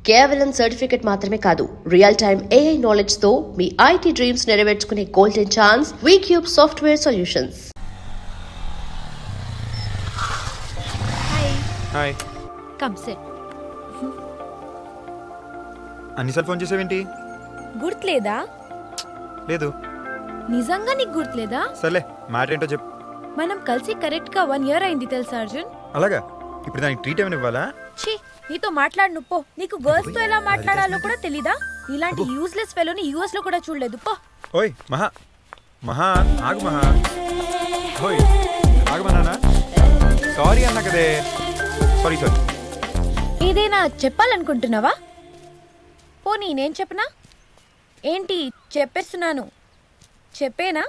కేవలం సర్టిఫికెట్ మాత్రమే కాదు, రియల్ టైమ్ AI నాలెడ్జ్ తో మీ IT డ్రీమ్స్ నెరవేర్చుకునే golden chance V Cube software solutions. Hi. Come sit. అన్నిసార్లు ఫోన్ చేసావేంటి? గుర్తులేదా? లేదు. నిజంగా నీకు గుర్తులేదా? సర్లే, మ్యాటర్ ఏంటో చెప్పు. మనం కలిసి కరెక్ట్ గా 1 year అయింది తెలుసా అర్జున్? అలాగా? ఇప్పుడు దానికి ట్రీట్ ఏమైనా ఇవ్వాలా? ఛీ, నీతో మాట్లాడు పో. నీకు గర్ల్స్ తో ఎలా మాట్లాడాలో కూడా తెలీదా? ఇలాంటి యూజ్లెస్ ఫెలోని యూఎస్ లో కూడా చూడలేదు పో. ఓయ్ మహా మహా ఆగు మహా. ఓయ్ ఆగు మహా. సారీ అన్నా కదే. సారీ. ఏదైనా చెప్పాలనుకుంటున్నావా? పోనీ నేను చెప్పనా ఏంటి? చెప్పేస్తున్నాను, చెప్పేనా?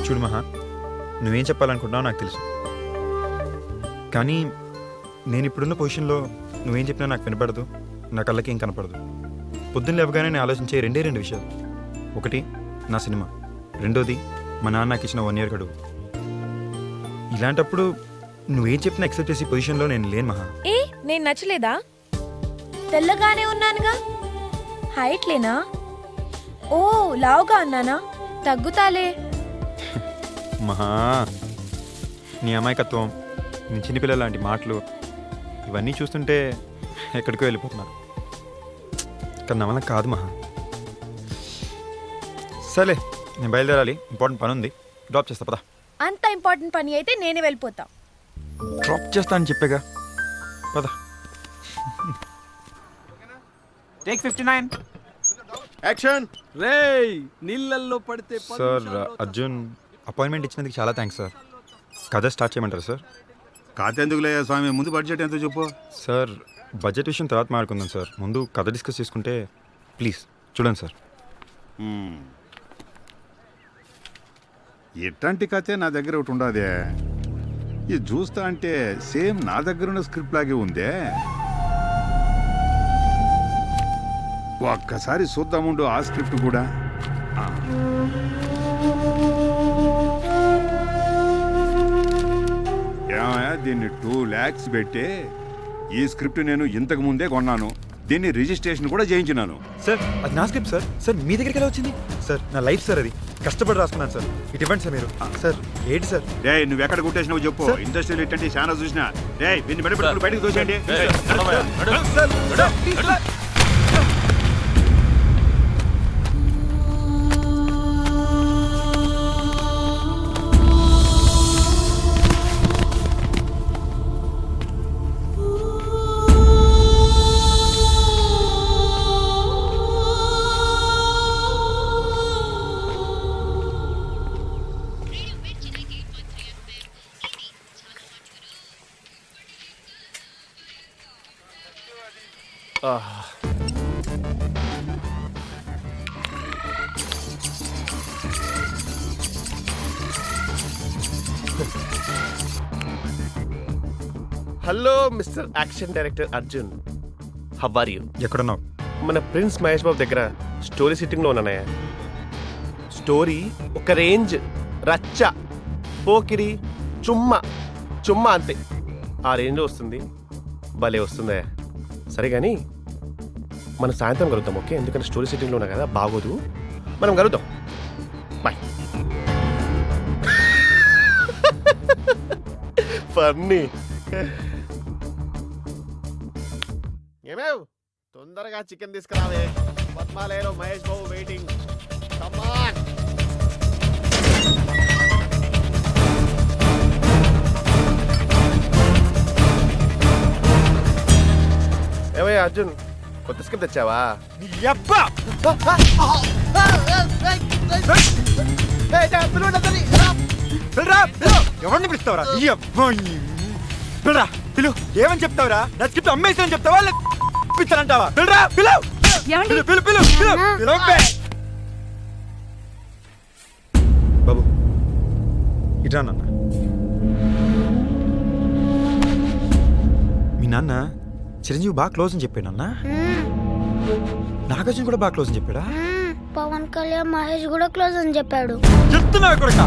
చూడు మహా, నువ్వేం చెప్పాలనుకుంటున్నావు నాకు తెలుసు, కానీ నేను ఇప్పుడున్న పొజిషన్లో నువ్వేం చెప్పినా నాకు వినపడదు, నా కళ్ళకి ఏం కనపడదు. పొద్దున్న లేవగానే నేను ఆలోచించే రెండు విషయాలు. ఒకటి నా సినిమా, రెండోది మా నాన్న నాకు ఇచ్చిన 1 year గడువు. ఇలాంటప్పుడు నువ్వేం చెప్పినా ఎక్సెప్ట్ చేసే పొజిషన్లో నేను లేను మహా. నేను నచ్చలేదా? తెల్లగానే ఉన్నానుగా. హైట్ లేనా? ఓ లావుగా అన్నానా? తగ్గుతాలే. మహా, నీ అమాయకత్వం, నీ చిన్నపిల్లల లాంటి మాటలు ఇవన్నీ చూస్తుంటే ఎక్కడికో వెళ్ళిపోతున్నారు. కానీ నా వల్ల కాదు మహా. సరే, నేను బయలుదేరాలి, ఇంపార్టెంట్ పని ఉంది. డ్రాప్ చేస్తా పదా. అంత ఇంపార్టెంట్ పని అయితే నేనే వెళ్ళిపోతా. డ్రాప్ చేస్తా అని చెప్పేగా, పదా. Take 59 action. రేయ్ నీళ్ళల్లో పడితే సార్, అర్జున్ అపాయింట్మెంట్ ఇచ్చినందుకు చాలా థ్యాంక్స్ సార్. కథ స్టార్ట్ చేయమంటారు సార్? కాతెందుకులే స్వామి, ముందు బడ్జెట్ ఎంతో చెప్పు. సార్, బడ్జెట్ విషయం తర్వాత మాట్లాడుకుందాం సార్. ముందు కథ డిస్కస్ చేసుకుంటే ప్లీజ్ చూడండి సార్. ఎట్లాంటి కథే నా దగ్గర ఒకటి ఉండదే. ఇది చూస్తా అంటే సేమ్ నా దగ్గర ఉన్న స్క్రిప్ట్ లాగే ఉందే. ఒక్కసారి చూద్దాముండు ఆ స్క్రిప్ట్ కూడా. ఏమయ్యా, దీన్ని 2 lakhs పెట్టి ఈ స్క్రిప్ట్ నేను ఇంతకు ముందే కొన్నాను. దీన్ని రిజిస్ట్రేషన్ కూడా చేయించినాను. సార్, అది నా స్క్రిప్ట్ సార్. సార్, మీ దగ్గరికి ఎలా వచ్చింది? సార్, నా లైఫ్ సార్, అది కష్టపడి రాసుకున్నాను సార్. ఇటు ఇవ్వండి సార్ మీరు. సార్ ఏంటి సార్? డే, నువ్వు ఎక్కడ కొట్టేసినావు చెప్పు. ఇండస్ట్రియల్ ఇట్టంటే చాలా చూసినా. డే, దీన్ని బయట బయటకు తోసేయండి. Hello mister action director Arjun, how are you? ఎక్కడున్నావు? మన ప్రిన్స్ మహేష్ బాబు దగ్గర స్టోరీ సిట్టింగ్లో ఉన్నానయ్యా. స్టోరీ ఒక రేంజ్, రచ్చ, పోకిరి, చుమ్మా చుమ్మా అంతే. ఆ రేంజ్లో వస్తుంది, భలే వస్తుందయ్యా. సరే కానీ మనం సాయంత్రం కలుద్దాం, ఓకే? ఎందుకంటే స్టోరీ సిట్టింగ్లో ఉన్నా కదా, బాగోదు. మనం కలుద్దాం, బాయ్. ఫన్నీ. ఏమేవ్, తొందరగా చికెన్ తీసుకురావే. పద్మాలయలో మహేష్ బాబు వెయిటింగ్. కమాన్. ఏమయ్యా అర్జున్, కొత్త స్క్రిప్ట్ తెచ్చావా? ఎవరిని పిలుస్తావరా? పిలు. ఏమని చెప్తావరా? నా స్క్రిప్ట్ అమ్మేసాని చెప్తావా, పిలుస్తానంటావా? బాబు ఇట్రా నాన్న. మీ నాన్న చిరంజీవి బాగా క్లోజ్ అని చెప్పాడు అన్న. నాగార్జున కూడా బాగా క్లోజ్ అని చెప్పాడా? పవన్ కళ్యాణ్ మహేష్ కూడా క్లోజ్ అని చెప్పాడు. చెప్తున్నావు కొడుకా?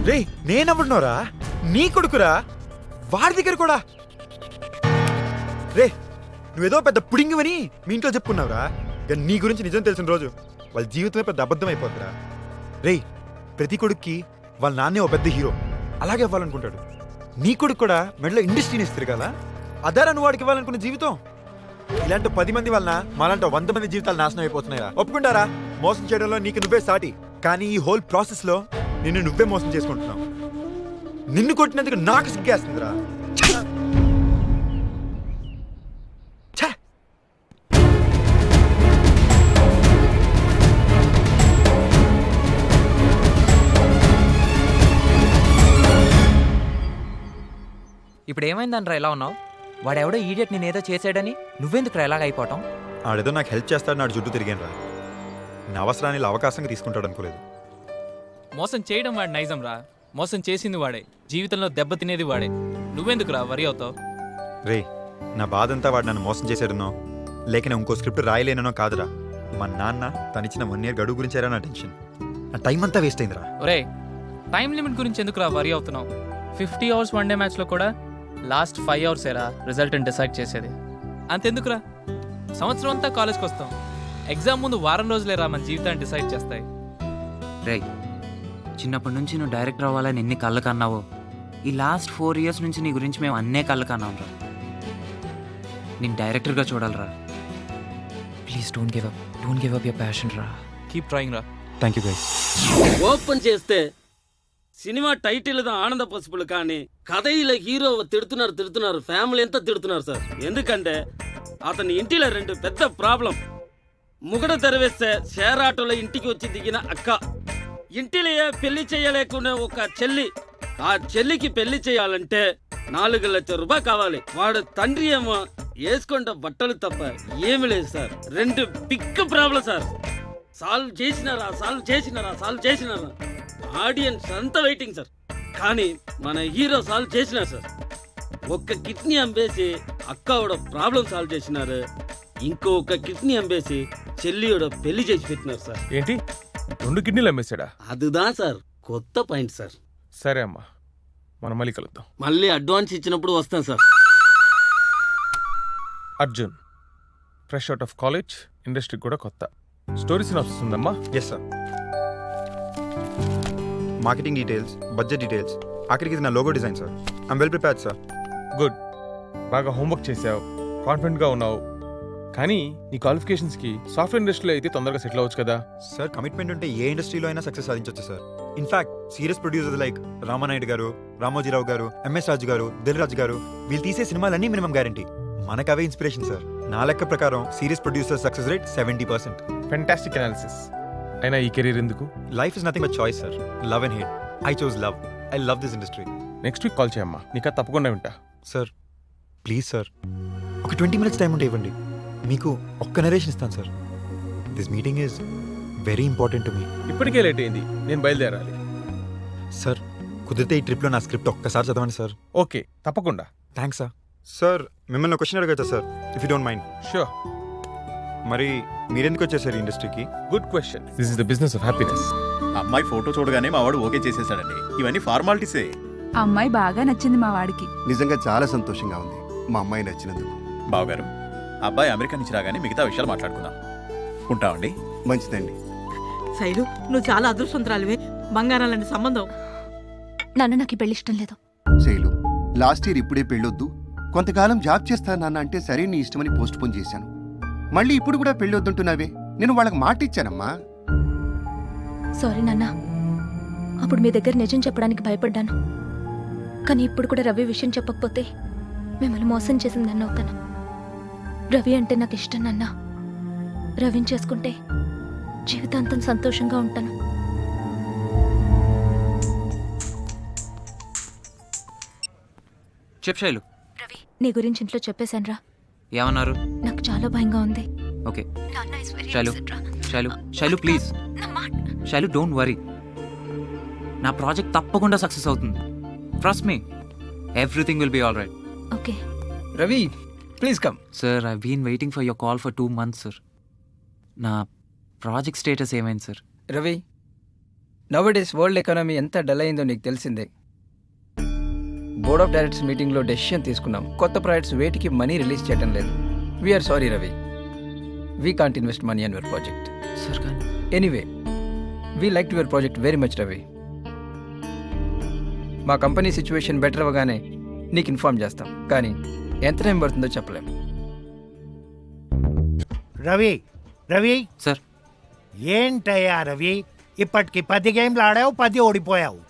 రే, నేనెవడున్నారా? నీ కొడుకురా. వాడి దగ్గర కూడా రే నువ్వేదో పెద్ద పుడింగివని మీ ఇంట్లో చెప్పుకున్నావురా. కానీ నీ గురించి నిజం తెలిసిన రోజు వాళ్ళ జీవితమే పెద్ద అబద్ధం అయిపోద్దిరా. రే ప్రతి కొడుక్కి వాళ్ళ నాన్నే ఓ పెద్ద హీరో అలాగే ఇవ్వాలనుకుంటాడు. నీ కొడుకు కూడా మెడలో ఇండస్ట్రీని ఇస్తారు కదా, అదారా నువ్వు వాడికి ఇవ్వాలనుకున్న జీవితం. ఇలాంటి 10 మంది వలన మాలాంటి 100 మంది జీవితాలు నాశనం అయిపోతున్నాయా? ఒప్పుకుంటారా? మోసం చేయడంలో నీకు నువ్వే సాటి, కానీ ఈ హోల్ ప్రాసెస్ లో నిన్ను నువ్వే మోసం చేసుకుంటున్నావు. నిన్ను కొట్టినందుకు నాకు సిగ్గేస్తుందిరా. ఛ! ఇప్పుడు ఏమైందనరా ఇలా ఉన్నావు? వాడెవడో ఈడియట్ నేనేదో చేసాడని నువ్వెందుకురా ఎలాగ అయిపోవటం? ఆడేదో నాకు హెల్ప్ చేస్తాడు, నాడు చుట్టూ తిరిగాను రా. నా అవసరాన్ని ఇలా అవకాశంగా తీసుకుంటాడు అనుకోలేదు. మోసం చేయడం వాడి నైజం రా. మోసం చేసింది వాడే, జీవితంలో దెబ్బ తినేది వాడే. నువ్వెందుకురా వరి అవుతావు? రే నా బాధంతా వాడు నన్ను మోసం చేశాడనో లేక నేను ఇంకో స్క్రిప్ట్ రాయలేనో కాదురా. మా నాన్న తనిచ్చిన 1 year గడువు గురించేరా నా టెన్షన్. నా టైం అంతా వేస్ట్ అయిందిరా. ఒరే టైం లిమిట్ గురించి ఎందుకురా వరి అవుతున్నావు? 50 hours వన్ డే మ్యాచ్లో కూడా లాస్ట్ 5 hours ఏరా రిజల్ట్ని డిసైడ్ చేసేది. అంతెందుకురా, సంవత్సరం అంతా కాలేజ్కి వస్తాం, ఎగ్జామ్ ముందు వారం రోజులేరా మన జీవితాన్ని డిసైడ్ చేస్తాయి. రే చిన్నప్పటి నుంచి నువ్వు డైరెక్టర్ అవ్వాలని ఎన్ని కళ్ళు కన్నావో, ఈ లాస్ట్ 4 years నుంచి నీ గురించి మేము అన్నే కళ్ళు కన్నాం రా. నేను డైరెక్టర్గా చూడాలరా. Please don't give up your passion రా. కీప్ ట్రయింగ్ రా. Thank you guys. ఓపెన్ చేస్తే సినిమా టైటిల్ దా ఆనంద పసుపులు, కానీ కథ ఇలా హీరో తిడుతున్నారు, ఫ్యామిలీ ఎంత తిడుతున్నారు సార్. ఎందుకంటే అతని ఇంటిలో 2 పెద్ద ప్రాబ్లం. ముగడ తెరవేస్తే షేర్ ఆటోలో ఇంటికి వచ్చి దిగిన అక్క, ఇంటిలో పెళ్లి చేయలేకుండా ఒక చెల్లి, ఆ చెల్లికి పెళ్లి చేయాలంటే 4 లక్షల రూపాయలు కావాలి. వాడు తండ్రి ఏమో వేసుకుంటే బట్టలు తప్ప ఏమి లేదు sir. 2 big problem sir. Solve చేసినారా ఆడియన్స్ అంతా వెయిటింగ్ సార్. కానీ మన హీరో సాల్వ్ చేసినారు సార్. ఒక్క కిడ్నీ అమ్మేసి అక్క ప్రాబ్లం సాల్వ్ చేసినారు. ఇంకొక కిడ్నీ అమ్మేసి చెల్లి పెళ్లి చేసి పెట్టినారు సార్. ఏంటి 2 కిడ్నీలు అమ్మేశాడా? అదుదా సార్ కొత్త పాయింట్ సార్. సరే అమ్మా, మనం మళ్ళీ కలుద్దాం. మళ్ళీ అడ్వాన్స్ ఇచ్చినప్పుడు వస్తాం sir. Arjun fresh out of college, ఇండస్ట్రీకి కూడా కొత్త. స్టోరీ సినాప్సిస్ ఉందమ్మా? Yes sir. Marketing details, budget details, ఆఖరికి ఇది నా logo design sir. I'm well prepared sir. Good, బాగా హోంవర్క్ చేసావు, కాన్ఫిడెంట్గా ఉన్నావు. కానీ నీ క్వాలిఫికేషన్స్కి సాఫ్ట్వేర్ ఇండస్ట్రీలో అయితే తొందరగా సెటిల్ అవ్వచ్చు కదా. సార్ కమిట్మెంట్ ఉంటే ఏ ఇండస్ట్రీలో అయినా సక్సెస్ సాధించవచ్చు sir. In fact serious producers like Ramanaidu గారు, రామోజీరావు గారు, ఎంఎస్ రాజు గారు, దిల్ రాజు గారు వీళ్ళు తీసే సినిమాలన్నీ మినిమం గ్యారంటీ. మనకు అవే ఇన్స్పిరేషన్ సార్. నా లెక్క ప్రకారం serious producer success rate 70%. Fantastic analysis. అయినా ఈ కెరీర్ ఎందుకు? Life is nothing but choice sir. Love and hate. I chose love. I love this industry. Next week call చేయమ్మా, నీకు తప్పకుండా వింటా. సార్ ప్లీజ్ సార్ ఒక 20 minutes టైం ఉంటే ఇవ్వండి. మీకు ఒక్క నరేషన్ ఇస్తాను sir. This meeting is very important to me. ఇప్పటికే లేట్ అయింది, నేను బయలుదేరాలి. సార్ కుదిరితే ఈ ట్రిప్లో నా స్క్రిప్ట్ ఒక్కసారి చదవండి సార్. ఓకే, తప్పకుండా. Thanks sir. సార్ మిమ్మల్ని ఒక క్వశ్చన్ అడగచ్చా sir, if you don't mind? Sure. మరి మీరెందుకు వచ్చేసారు ఇండస్ట్రీకి? Good question. This is the business of happiness. అమ్మాయి ఫోటో చూడగానే మా వాడు ఓకే చేసేసాడండి. ఇవన్నీ ఫార్మాలిటీసే. అమ్మాయి బాగా నచ్చింది మా వాడికి. నిజంగా చాలా సంతోషంగా ఉంది మా అమ్మాయి నచ్చినందుకు. బావగారు, అబ్బాయి అమెరికా నుంచి రాగానే మిగతా విషయాలు మాట్లాడుకుందాం. ఉంటామండి. మంచిదండి. శైలు, నువ్వు చాలా అదృష్టవంతురాలివే. బంగారం లాంటి సంబంధం. నాన్న నాకు ఈ పెళ్లి ఇష్టం లేదు. శైలు, లాస్ట్ ఇయర్ ఇప్పుడే పెళ్ళొద్దు, కొంతకాలం జాబ్ చేస్తాను నాన్న అంటే సరే నీ ఇష్టమని పోస్ట్ పోన్ చేశాను. మళ్ళీ ఇప్పుడు కూడా పెళ్ళొద్దుంటున్నావే. నేను వాళ్ళకి మాట ఇచ్చానమ్మా. సారీ నాన్న, అప్పుడు మీ దగ్గర నిజం చెప్పడానికి భయపడ్డాను. కానీ ఇప్పుడు కూడా రవి విషయం చెప్పకపోతే మిమ్మల్ని మోసం చేసింది నన్ను అవుతాను. రవి అంటే నాకు ఇష్టం నాన్న. రవిని చేసుకుంటే జీవితాంతం సంతోషంగా ఉంటాను. చెప్పు శైలు. రవి, నీ గురించి ఇంట్లో చెప్పేశాను రా. ఏమన్నారు? నాకు చాలా భయంగా ఉంది. Okay Shailu please. Shailu don't worry, నా ప్రాజెక్ట్ తప్పకుండా సక్సెస్ అవుతుంది. Trust me, everything will be all right. Okay Ravi please come. Sir I been waiting for your call for 2 months sir. నా ప్రాజెక్ట్ స్టేటస్ ఏమైంది sir? Ravi, nowadays world economy ఎంత dull అయిందో నీకు తెలిసిందే. Board of directors మీటింగ్లో decision తీసుకున్నాం. కొత్త projects వేటికి మనీ రిలీజ్ చేయడం లేదు. We are sorry Ravi, we can't invest money on your project. Sir కానీ anyway, we like your project very much Ravi. మా కంపెనీ సిచ్యువేషన్ బెటర్ అవ్వగానే నీకు ఇన్ఫార్మ్ చేస్తాం, కానీ ఎంత టైం పడుతుందో చెప్పలేం. రవి రవి సార్ ఏంటయ్యా రవి, ఇప్పటికి 10 గేమ్లు ఆడావు, 10 ఓడిపోయావు.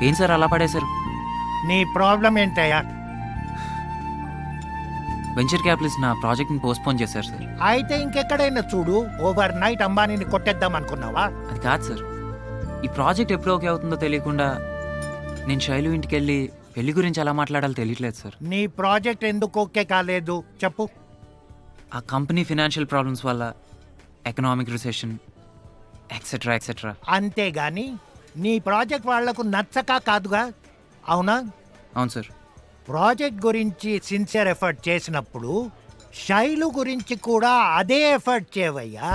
ఏం సార్ అలా పడేశారు? నీ ప్రాబ్లం ఏంటయ్యా? వెంచర్ క్యాపిటలిస్ట్ నా ప్రాజెక్ట్ని పోస్ట్పోన్ చేశారు సార్. అయితే ఇంకెక్కడైనా చూడు. ఓవర్ నైట్ అంబానీని కొట్టేద్దాం అనుకున్నావా? అది కాదు సార్, ఈ ప్రాజెక్ట్ ఎప్పుడు ఓకే అవుతుందో తెలియకుండా నేను శైలు ఇంటికి వెళ్ళి పెళ్లి గురించి ఎలా మాట్లాడాలో తెలియట్లేదు సార్. నీ ప్రాజెక్ట్ ఎందుకు ఓకే కాలేదు చెప్పు. ఆ కంపెనీ ఫినాన్షియల్ ప్రాబ్లమ్స్ వల్ల, ఎకనామిక్ రిసెషన్ ఎక్సెట్రా ఎక్సెట్రా. అంతేగాని నీ ప్రాజెక్ట్ వాళ్లకు నచ్చక కాదుగా, అవునా? అవును సార్. ప్రాజెక్ట్ గురించి సిన్సియర్ ఎఫర్ట్ చేసినప్పుడు శైలు గురించి కూడా అదే ఎఫర్ట్ చేయవయ్యా.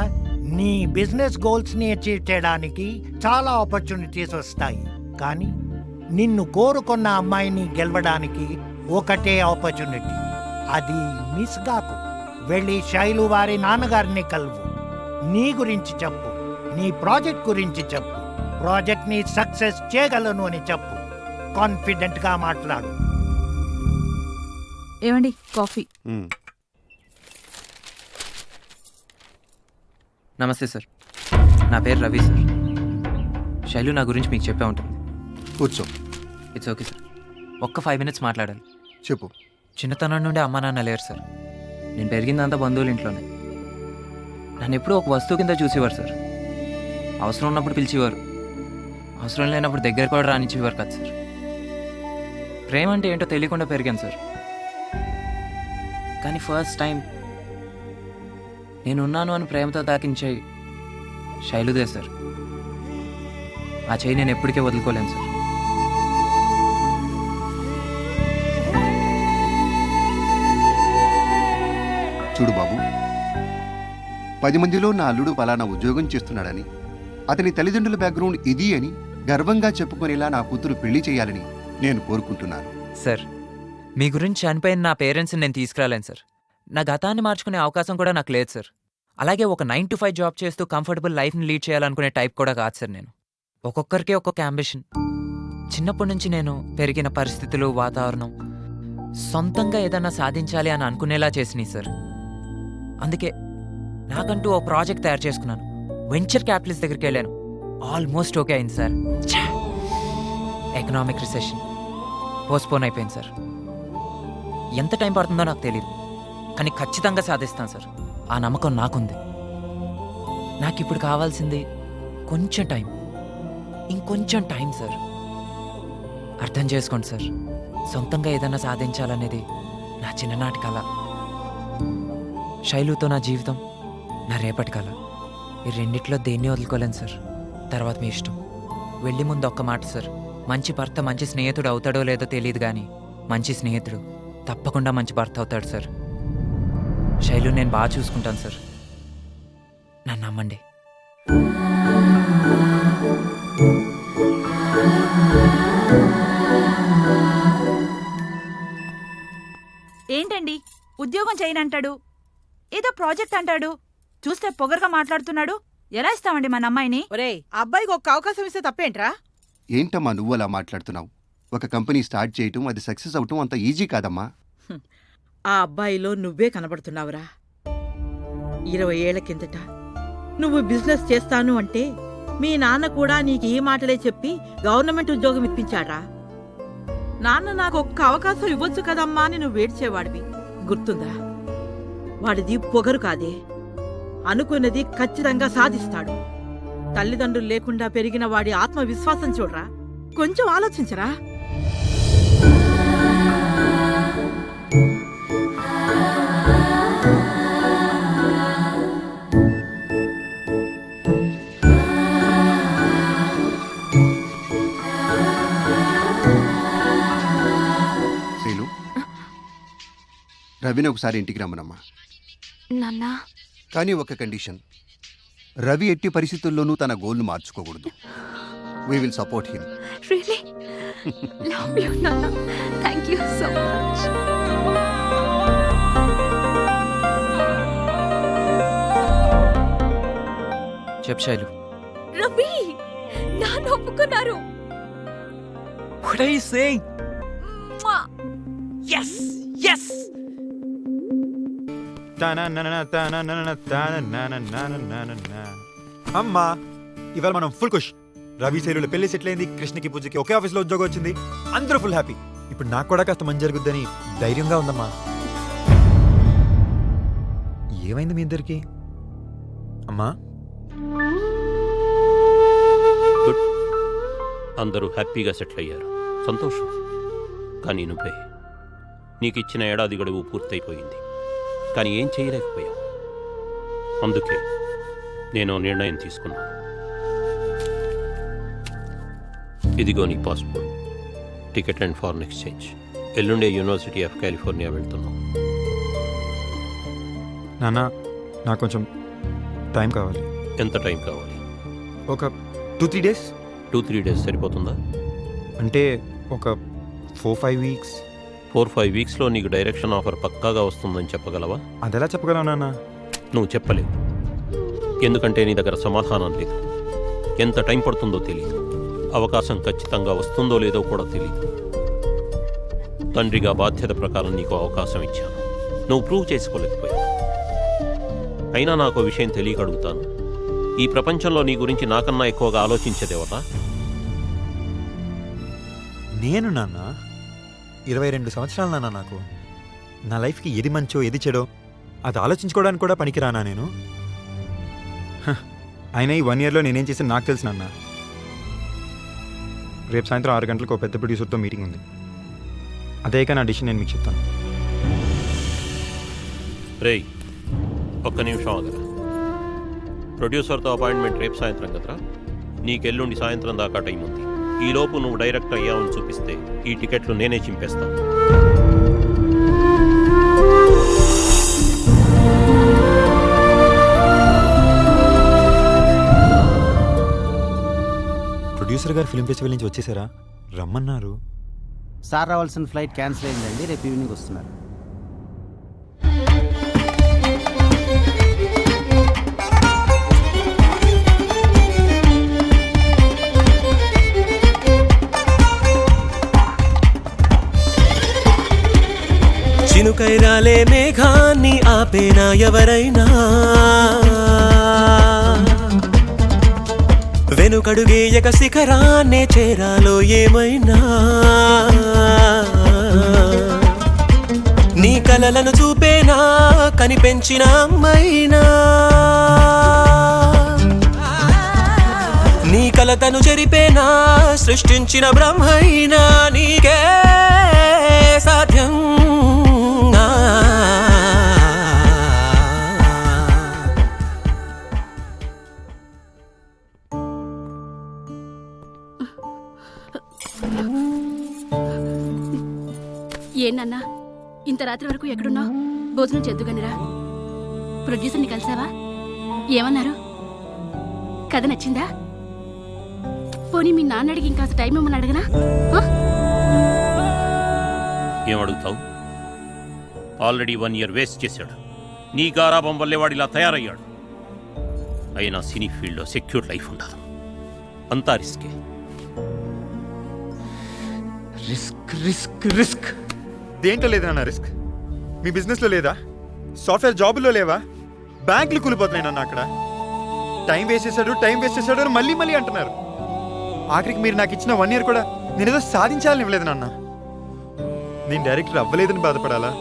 నీ బిజినెస్ గోల్స్ని అచీవ్ చేయడానికి చాలా ఆపర్చునిటీస్ వస్తాయి, కానీ నిన్ను కోరుకున్న అమ్మాయిని గెలవడానికి ఒకటే ఆపర్చునిటీ. అది మిస్ కాకు. వెళ్ళి శైలు వారి నాన్నగారిని కలువు. నీ గురించి చెప్పు, నీ ప్రాజెక్ట్ గురించి చెప్పు. ప్రాజెక్ట్ని సక్సెస్ చేయగలను అని చెప్పు. కాన్ఫిడెంట్గా మాట్లాడు. ఏమండి కాఫీ? నమస్తే సార్, నా పేరు రవి సార్. శైలు నా గురించి మీకు చెప్పే ఉంటుంది. కూర్చో. It's okay sir. ఒక్క 5 minutes మాట్లాడాలి. చెప్పు. చిన్నతనం నుండి అమ్మా నాన్న లేరు సార్. నేను పెరిగిందంతా బంధువుల ఇంట్లోనే. నన్ను ఎప్పుడూ ఒక వస్తువు కింద చూసేవారు సార్. అవసరం ఉన్నప్పుడు పిలిచేవారు, అవసరం లేనప్పుడు దగ్గర కూడా రానిచ్చేవారు కదా సార్. ప్రేమ అంటే ఏంటో తెలియకుండా పెరిగాను సార్. కానీ ఫస్ట్ టైం నేనున్నాను అని ప్రేమతో తాకించే శైలుదే సార్. ఆ చేయి నేను ఎప్పటికే వదులుకోలేను సార్. చూడు బాబు, 10 మందిలో నా అల్లుడు పలానా ఉద్యోగం చేస్తున్నాడని, అతని తల్లిదండ్రుల బ్యాక్గ్రౌండ్ ఇది అని గర్వంగా చెప్పుకునేలా నా కూతురు పెళ్లి చేయాలని నేను కోరుకుంటున్నాను. సార్, మీ గురించి చనిపోయిన నా పేరెంట్స్ని నేను తీసుకురాలేను సార్. నా గతాన్ని మార్చుకునే అవకాశం కూడా నాకు లేదు సార్. అలాగే ఒక 9 to 5 జాబ్ చేస్తూ కంఫర్టబుల్ లైఫ్ని లీడ్ చేయాలనుకునే టైప్ కూడా కాదు సార్ నేను. ఒక్కొక్కరికి ఒక్కొక్క అంబిషన్. చిన్నప్పటి నుంచి నేను పెరిగిన పరిస్థితులు, వాతావరణం సొంతంగా ఏదన్నా సాధించాలి అని అనుకునేలా చేసినాయి సార్. అందుకే నాకంటూ ఓ ప్రాజెక్ట్ తయారు చేసుకున్నాను. వెంచర్ క్యాపిటలిస్ట్ దగ్గరికి వెళ్ళాను. ఆల్మోస్ట్ ఓకే అయింది సార్. ఎకనామిక్ రిసెషన్ పోస్ట్పోన్ అయిపోయింది సార్. ఎంత టైం పడుతుందో నాకు తెలియదు, కానీ ఖచ్చితంగా సాధిస్తాను సార్. ఆ నమ్మకం నాకుంది. నాకు ఇప్పుడు కావాల్సింది కొంచెం టైం, ఇంకొంచెం టైం సార్. అర్థం చేసుకోండి సార్, సొంతంగా ఏదైనా సాధించాలనేది నా చిన్ననాటి కళ. శైలుతో నా జీవితం, నా రేపటి కళ. ఈ రెండిట్లో దేన్ని వదులుకోలేను సార్. తర్వాత మీ ఇష్టం. వెళ్ళి ముందు ఒక్క మాట సార్, మంచి భర్త మంచి స్నేహితుడు అవుతాడో లేదో తెలియదు, కానీ మంచి స్నేహితుడు తప్పకుండా మంచి భర్త అవుతాడు సార్. శైలు నేను బాగా చూసుకుంటాను సార్, నన్ను నమ్మండి. ఏంటండి ఉద్యోగం చేయనంటాడు, ఏదో ప్రాజెక్ట్ అంటాడు, చూస్తే పొగరుగా మాట్లాడుతున్నాడు. ఎలా ఇస్తామండి మన అమ్మాయిని? ఒరే, అబ్బాయికి ఒక్క అవకాశం ఇస్తే తప్పేంట్రా? ఏంటమ్మా నువ్వు అలా మాట్లాడుతున్నావు? ఒక కంపెనీ స్టార్ట్ చేయటం, అది సక్సెస్ అవటం అంత ఈజీ కాదమ్మా. ఆ అబ్బాయిలో నువ్వే కనబడుతున్నావురా. 20 ఏళ్ల కిందట నువ్వు బిజినెస్ చేస్తాను అంటే మీ నాన్న కూడా నీకు ఈ మాటలే చెప్పి గవర్నమెంట్ ఉద్యోగం ఇప్పించాడా? నాన్న నాకు ఒక్క అవకాశం ఇవ్వచ్చు కదమ్మా అని నువ్వు వేడ్చేవాడివి, గుర్తుందా? వాడిది పొగరు కాదే, అనుకున్నది ఖచ్చితంగా సాధిస్తాడు. తల్లిదండ్రులు లేకుండా పెరిగిన వాడి ఆత్మవిశ్వాసం చూడరా, కొంచెం ఆలోచించరా. శ్రీలు, రవిని ఒకసారి ఇంటికి రమ్మనమ్మా. నాన్నా, కానీ ఒక కండిషన్, రవి ఎట్టి పరిస్థితుల్లోనూ తన గోల్ను మార్చుకోకూడదు. We will support him. Really? Love you నాన్న. Thank you so much. చెప్ శైలు. రవి నాన్న ఒప్పుకున్నారు. What are you saying? Yes, yes. అమ్మా ఇవాళ మనం ఫుల్ ఖుష్. రవి శైలుల పెళ్లి సెటిల్ అయింది, కృష్ణకి పూజకి ఒకే ఆఫీస్లో ఉద్యోగం వచ్చింది, అందరూ ఫుల్ హ్యాపీ. ఇప్పుడు నాకు కూడా కాస్త మంచి జరుగుద్దని ధైర్యంగా ఉందమ్మా. ఏమైంది మీ ఇద్దరికి అమ్మా? గుడ్, అందరూ హ్యాపీగా సెటిల్ అయ్యారు, సంతోషం. కానీ నువ్వే, నీకు ఇచ్చిన ఏడాది గడువు పూర్తయిపోయింది, కానీ ఏం చేయలేకపోయావు. అందుకే నేను నిర్ణయం తీసుకున్నాను. ఇదిగో నీ passport, ticket and foreign exchange. ఎల్లుండే యూనివర్సిటీ ఆఫ్ కాలిఫోర్నియా వెళ్తున్నాం. నాన్న నాకు కొంచెం టైం కావాలి. ఎంత టైం కావాలి? ఒక 2-3 డేస్. 2-3 డేస్ సరిపోతుందా? అంటే ఒక 4-5 వీక్స్. 4-5 వీక్స్లో నీకు డైరెక్షన్ ఆఫర్ పక్కాగా వస్తుందని చెప్పగలవా? అదెలా చెప్పగలవు నాన్న? నువ్వు చెప్పలేవు, ఎందుకంటే నీ దగ్గర సమాధానం లేదు. ఎంత టైం పడుతుందో తెలియదు, అవకాశం ఖచ్చితంగా వస్తుందో లేదో కూడా తెలియదు. తండ్రిగా బాధ్యత ప్రకారం నీకు అవకాశం ఇచ్చాను, నువ్వు ప్రూవ్ చేసుకోలేకపోయావు. అయినా నాకు విషయం తెలియక అడుగుతాను, ఈ ప్రపంచంలో నీ గురించి నాకన్నా ఎక్కువగా ఆలోచించేదేవరా? నేను నాన్న 22 సంవత్సరాలు నాన్న. నాకు నా లైఫ్కి ఏది మంచో ఏది చెడో అది ఆలోచించుకోవడానికి కూడా పనికిరానా నేను? అయినా ఈ 1 ఇయర్లో నేనేం చేసి నాకు తెలుసు నాన్న. రేపు సాయంత్రం 6 గంటలకు ఒక పెద్ద ప్రొడ్యూసర్తో మీటింగ్ ఉంది. అదే కానీ నా డిసిషన్ నేను మీకు చెప్తాను. రేయ్, ఒక్క నిమిషం ఆగరా. ప్రొడ్యూసర్తో అపాయింట్మెంట్ రేపు సాయంత్రం కదరా? నీకెల్లుండి సాయంత్రం దాకా టైం ఉంది. ఈలోపు నువ్వు డైరెక్ట్ అయ్యావని చూపిస్తే ఈ టికెట్లు నేనే చింపేస్తాను. ప్రొడ్యూసర్ గారు ఫిల్మ్ ఫెస్టివల్ నుంచి వచ్చేసారా? రమ్మన్నారు. సార్ రావాల్సిన ఫ్లైట్ క్యాన్సిల్ అయిందండి, రేపు ఈవినింగ్ వస్తున్నారు. చినుకై రాలే మేఘాన్ని ఆపేనా ఎవరైనా? వెనుకడుగేయక శిఖరాన్నే చేరాలో ఏమైనా? నీ కలలను చూపేనా కనిపెంచిన అమ్మైనా? నీ కలతను చెరిపేనా సృష్టించిన బ్రహ్మైనా? నీకే సాధ్యం ఏనన్నా ఇంత రాత్రి వరకు ఎక్కడున్నావు? భోజనం చేద్దుగానిరా. ప్రొడ్యూసర్ని కలిసావా? ఏమన్నారు? కథ నచ్చిందా? పోనీ మీ నాన్న అడిగి ఇంకాస్త టైం ఏమని అడగనా? ఏమడుగుతావు? ఆల్రెడీ 1 ఇయర్ వేస్ట్ చేశాడు. నీ గారాబం వల్లే వాడు ఇలా తయారయ్యాడు. అయినా సినీ ఫీల్డ్లో సెక్యూర్ లైఫ్ ఉండదు, అంతా రిస్కే. రిస్క్ రిస్క్ రిస్క్ దేంట్లో లేదన్నా రిస్క్? మీ బిజినెస్లో లేదా? సాఫ్ట్వేర్ జాబుల్లో లేవా? బ్యాంకులు కూలిపోతున్నాయి నన్ను. అక్కడ టైం వేస్ట్ చేశాడు అని మళ్ళీ మళ్ళీ అంటున్నారు. ఆఖరికి మీరు నాకు ఇచ్చిన 1 ఇయర్ కూడా నేనేదో సాధించాలని ఇవ్వలేదు నాన్న. నేను డైరెక్టర్ అవ్వలేదని బాధపడాలా,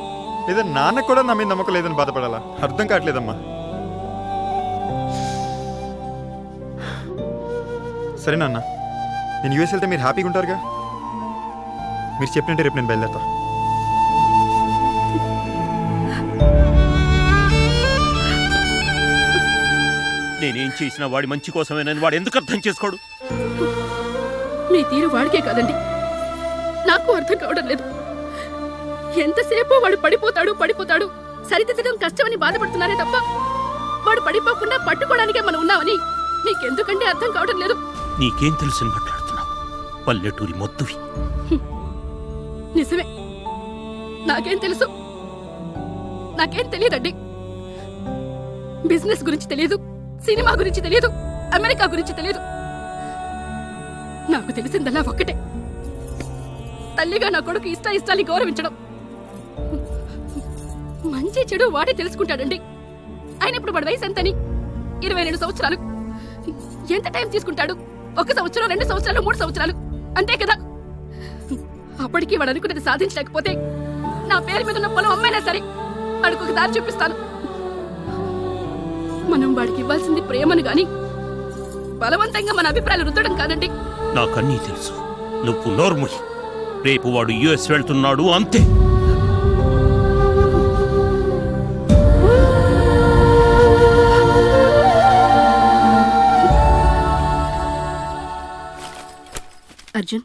లేదా నాన్న కూడా నా మీద నమ్మకం లేదని బాధపడాలా? అర్థం కావట్లేదమ్మా. సరే నాన్న, నేను యూఎస్ వెళ్తే మీరు హ్యాపీగా ఉంటారుగా? మీరు చెప్పినట్టే రేపు నేను బయలుదేరుతా. నేనేం చేసినా వాడి మంచి కోసమేనని వాడు ఎందుకు అర్థం చేసుకోడు? మీ తీరు వాడికే కాదండి, నాకు అర్థం కావడం లేదు. ఎంతసేపు వాడు పడిపోతాడు సరిదిద్దడం కష్టమని బాధపడుతున్నారే తప్ప వాడు పడిపోకుండా పట్టుకోవడానికే మనం ఉన్నామని మీకెందుకంటే అర్థం కావడం లేదు. నీకేం తెలుసు మాట్లాడుతున్నావు? పల్లెటూరి మొద్దువి. నిజమే, నాకేం తెలుసు? నాకేం తెలియదండి. బిజినెస్ గురించి తెలియదు, సినిమా గురించి తెలియదు, అమెరికా గురించి తెలియదు. నాకు తెలిసిందల్లా ఒక్కటే, తల్లిగా నా కొడుకు ఇష్టాన్ని గౌరవించడం. మంచి చెడు వాడే తెలుసుకుంటాడండి. ఆయన ఇప్పుడు వాడి వయసు ఎంతని? 22 సంవత్సరాలు. ఎంత టైం తీసుకుంటాడు? 1 సంవత్సరం, 2 సంవత్సరాలు, 3 సంవత్సరాలు, అంతే కదా. అప్పటికి వాడు అనుకున్నది సాధించలేకపోతే నా పేరు మీద ఉన్న పొలం అమ్మైనా సరే వాడికి ఒక దారి చూపిస్తాను. మనం వాడికి ఇవ్వాల్సింది ప్రేమను గాని బలవంతంగా మన అభిప్రాయాలు రుద్దడం కాదండి. నాకన్నీ తెలుసు. నువ్వు నోర్ముయి. రేపు వాడు యుఎస్ వెళ్తున్నాడు, అంతే. అర్జున్,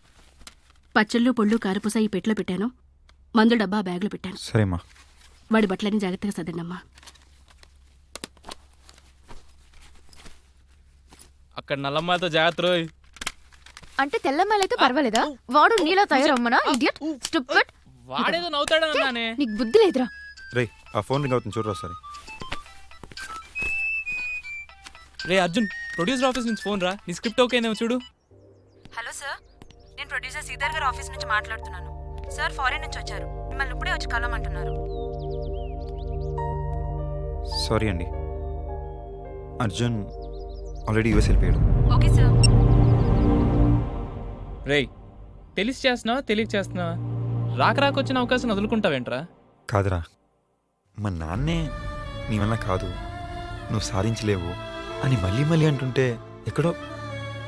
పచ్చళ్ళు పొళ్ళు కారపూస ఈ పెట్లో పెట్టాను. మందు డబ్బా బ్యాగులో పెట్టాను. సరేమ్మా. వాడి బట్టలని జాగ్రత్తగా సర్దండమ్మా. అక్కడ నల్లమ్మాయితో జాగ్రత్త రోయ్. అంటే తెల్లమ్మాయిలైతే పర్వాలేదా? వాడు నీలా తయారమ్మనా? Idiot, stupid. వాడేదో నవ్వుతాడన్నానే. నీకు బుద్ధి లేదురా. రే, ఆ ఫోన్ రింగ్ అవుతుంది చూడరా ఒకసారి. రే అర్జున్, ప్రొడ్యూసర్ ఆఫీస్ నుంచి ఫోన్ రా. నీ స్క్రిప్ట్ ఓకేనేమో చూడు. హలో సార్, నేను ప్రొడ్యూసర్ శ్రీధర్ గారి ఆఫీస్ నుంచి మాట్లాడుతున్నాను. సార్ ఫారెన్ నుంచి వచ్చారు, మిమ్మల్ని ఇప్పుడే వచ్చి కలవమంటున్నారు. సారీ అండి, అర్జున్ ఆల్రెడీ యూఎస్ వెళ్ళిపోయాడు. Okay sir. రే, తెలిసి చేస్తున్నావా తెలియక చేస్తున్నావా? రాకొచ్చిన అవకాశం వదులుకుంటావేంట్రా? కాదురా, మా నాన్నే నీ వల్ల కాదు, నువ్వు సాధించలేవు అని మళ్ళీ మళ్ళీ అంటుంటే ఎక్కడో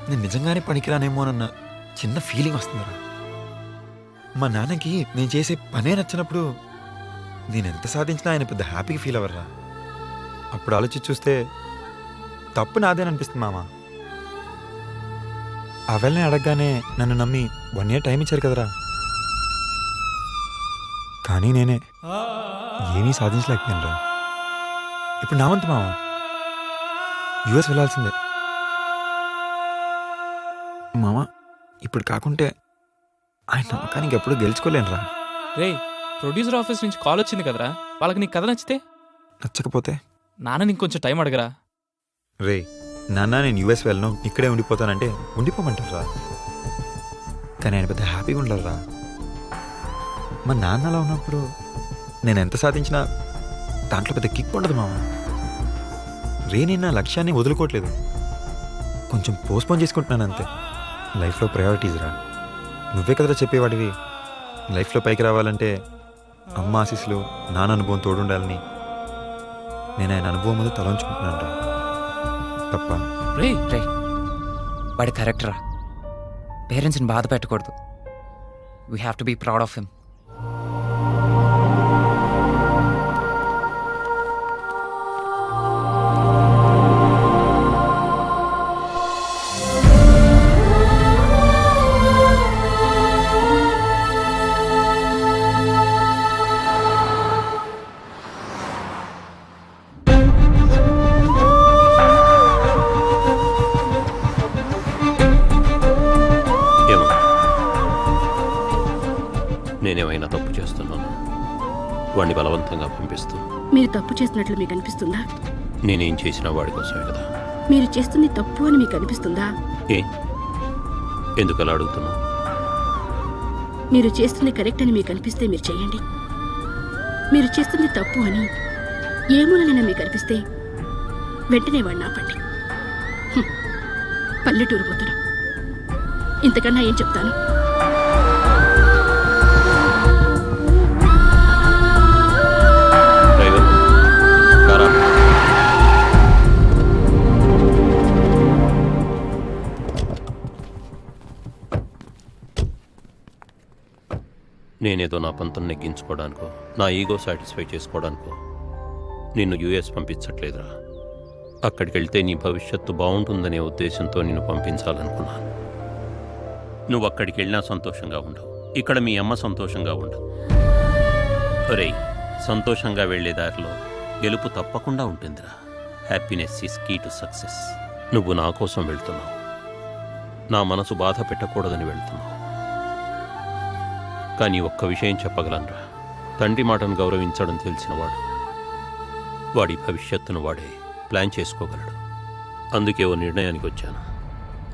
నేను నిజంగానే పనికిరానేమోనన్న చిన్న ఫీలింగ్ వస్తుందిరా. మా నాన్నకి నేను చేసే పనే నచ్చినప్పుడు నేను ఎంత సాధించినా ఆయన పెద్ద హ్యాపీగా ఫీల్ అవ్వరా. అప్పుడు ఆలోచించి చూస్తే తప్పు నాదేననిపిస్తుంది మామ. ఆ వెళ్ళని అడగగానే నన్ను నమ్మి 1 year టైం ఇచ్చారు కదరా. కానీ నేనే ఏమీ సాధించలేకపోయాను రా. ఇప్పుడు నా వంతు మామ, యుఎస్ వెళ్ళాల్సిందే. మామ, ఇప్పుడు కాకుంటే ఆయన నమ్మకానికి ఎప్పుడు గెలుచుకోలేను రా. రే, ప్రొడ్యూసర్ ఆఫీస్ నుంచి కాల్ వచ్చింది కదరా, వాళ్ళకి నీకు కథ నచ్చితే? నచ్చకపోతే నాన్న ఇంకొంచెం టైం అడగరా. రే నాన్న, నేను యుఎస్ వెళ్ళను, ఇక్కడే ఉండిపోతానంటే ఉండిపోమంటారా. కానీ ఆయన పెద్ద హ్యాపీగా ఉండరా. మా నాన్న అలా ఉన్నప్పుడు నేను ఎంత సాధించినా దాంట్లో పెద్ద కిక్ ఉండదు మామ. రే, నేను నా లక్ష్యాన్ని వదులుకోవట్లేదు, కొంచెం పోస్ట్పోన్ చేసుకుంటున్నాను అంతే. లైఫ్లో ప్రయారిటీస్ రా. నువ్వే కదరా చెప్పేవాడివి, లైఫ్లో పైకి రావాలంటే అమ్మ ఆశీస్సులు, నాన్న అనుభవం తోడుండాలని. నేను ఆయన అనుభవం ముందు తలంచుకుంటున్నాను రా. తప్ప రే రే, వాడి కరెక్టరా. పేరెంట్స్ని బాధ పెట్టకూడదు. We have to be proud of him. నేనేమైనా తప్పు చేస్తున్నాను? వాడిని బలవంతంగా పంపిస్తూ మీరు తప్పు చేస్తున్నట్లు మీకు అనిపిస్తుందా? నేనేం చేసినా వాడి కోసమే కదా. మీరు చేస్తుంది తప్పు అని మీకు అనిపిస్తుందా? ఎందుకు అలా అడుగుతున్నావు? మీరు చేస్తుంది కరెక్ట్ అని మీకు అనిపిస్తే మీరు చేయండి. మీరు చేస్తుంది తప్పు అని ఏ మూలనైనా మీకు అనిపిస్తే వెంటనే వాడిని ఆపండి. పల్లెటూరు పోతున్నా, ఇంతకన్నా ఏం చెప్తాను? నేనేదో నా పంతం నెగ్గించుకోవడానికో, నా ఈగో సాటిస్ఫై చేసుకోవడానికో నిన్ను యుఎస్ పంపించట్లేదురా. అక్కడికి వెళ్తే నీ భవిష్యత్తు బాగుంటుందనే ఉద్దేశంతో నిన్ను పంపించాలనుకున్నాను. నువ్వు అక్కడికి వెళ్ళినా సంతోషంగా ఉండవు, ఇక్కడ మీ అమ్మ సంతోషంగా ఉండదు. ఒరేయ్, సంతోషంగా వెళ్లే దారిలో గెలుపు తప్పకుండా ఉంటుందిరా. Happiness is key to success. నువ్వు నా కోసం వెళ్తున్నావు, నా మనసు బాధ పెట్టకూడదని వెళ్తున్నావు. కానీ ఒక్క విషయం చెప్పగలనురా, తండ్రి మాటను గౌరవించడం తెలిసినవాడు వాడి భవిష్యత్తును వాడే ప్లాన్ చేసుకోగలడు. అందుకే ఓ నిర్ణయానికి వచ్చాను.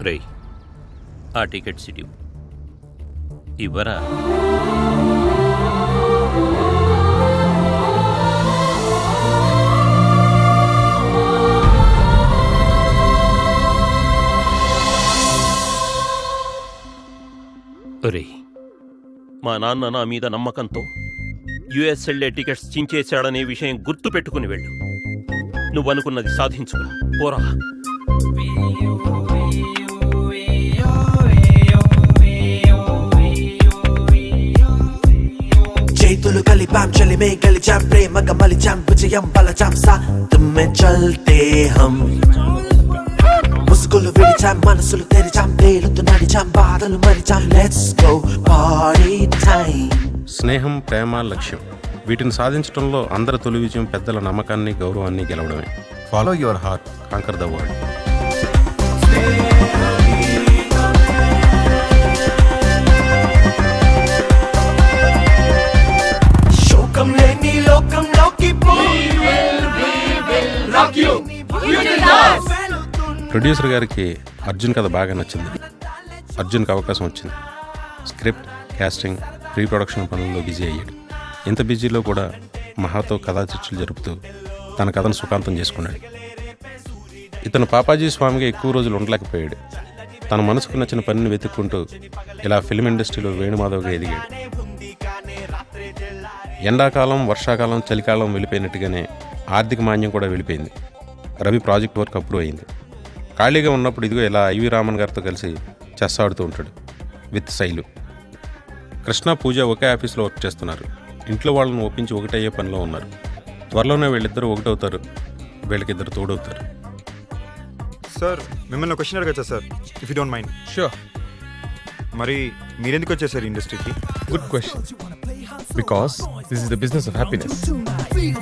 రేయ్, ఆ టికెట్స్ ఇటు ఇవ్వరా. ఒరేయ్, మా నాన్న నా మీద నమ్మకంతో యుఎస్ వెళ్ళే టికెట్స్ చించేశాడనే విషయం గుర్తు పెట్టుకుని వెళ్ళు. నువ్వనుకున్నది సాధించుకురా, పోరా. చేతులు కలిపాం చలిమే గలిచాం ప్రేమగా మలిచాం విజయం బలచాం సాతుమే చల్తే హం ముసుగులు విడిచాం మనసులు తెరిచాం తేలుతూ నడిచాం బాధలు మరిచాం లెట్స్ గో పార్టీ టైం. స్నేహం, ప్రేమ, లక్ష్యం వీటిని సాధించడంలో అందరి తొలి విజయం పెద్దల నమ్మకాన్ని, గౌరవాన్ని గెలవడమే. Follow your heart, conquer the world. శోకం లేని లోకంలోకి ప్రొడ్యూసర్ గారికి అర్జున్ కథ బాగా నచ్చింది. అర్జున్కి అవకాశం వచ్చింది. స్క్రిప్ట్, కాస్టింగ్, ప్రీ ప్రొడక్షన్ పనుల్లో బిజీ అయ్యాడు. ఇంత బిజీలో కూడా మహాతో కథా చర్చలు జరుపుతూ తన కథను సుఖాంతం చేసుకున్నాడు. ఇతను పాపాజీ స్వామిగా ఎక్కువ రోజులు ఉండలేకపోయాడు. తన మనసుకు నచ్చిన పనిని వెతుక్కుంటూ ఇలా ఫిల్మ్ ఇండస్ట్రీలో వేణుమాధవ్గా ఎదిగాడు. ఎండాకాలం, వర్షాకాలం, చలికాలం వెళ్ళిపోయినట్టుగానే ఆర్థిక మాన్యం కూడా వెళ్ళిపోయింది. రవి ప్రాజెక్ట్ వర్క్ అప్రూవ్ అయింది. ఖాళీగా ఉన్నప్పుడు ఇదిగో ఇలా ఐవి రామన్ గారితో కలిసి చెస్ ఆడుతూ ఉంటాడు విత్ శైలు. కృష్ణ, పూజ ఒకే ఆఫీస్లో వర్క్ చేస్తున్నారు. ఇంట్లో వాళ్ళని ఒప్పించి ఒకటయ్యే పనిలో ఉన్నారు. త్వరలోనే వీళ్ళిద్దరూ ఒకటవుతారు. వీళ్ళకిద్దరు తోడవుతారు. సార్, మిమ్మల్ని క్వశ్చన్ అడగచ్చా sir, if you don't mind? Sure. మరి మీరెందుకు వచ్చేసారు ఇండస్ట్రీకి? Good question. Because this is the business of happiness.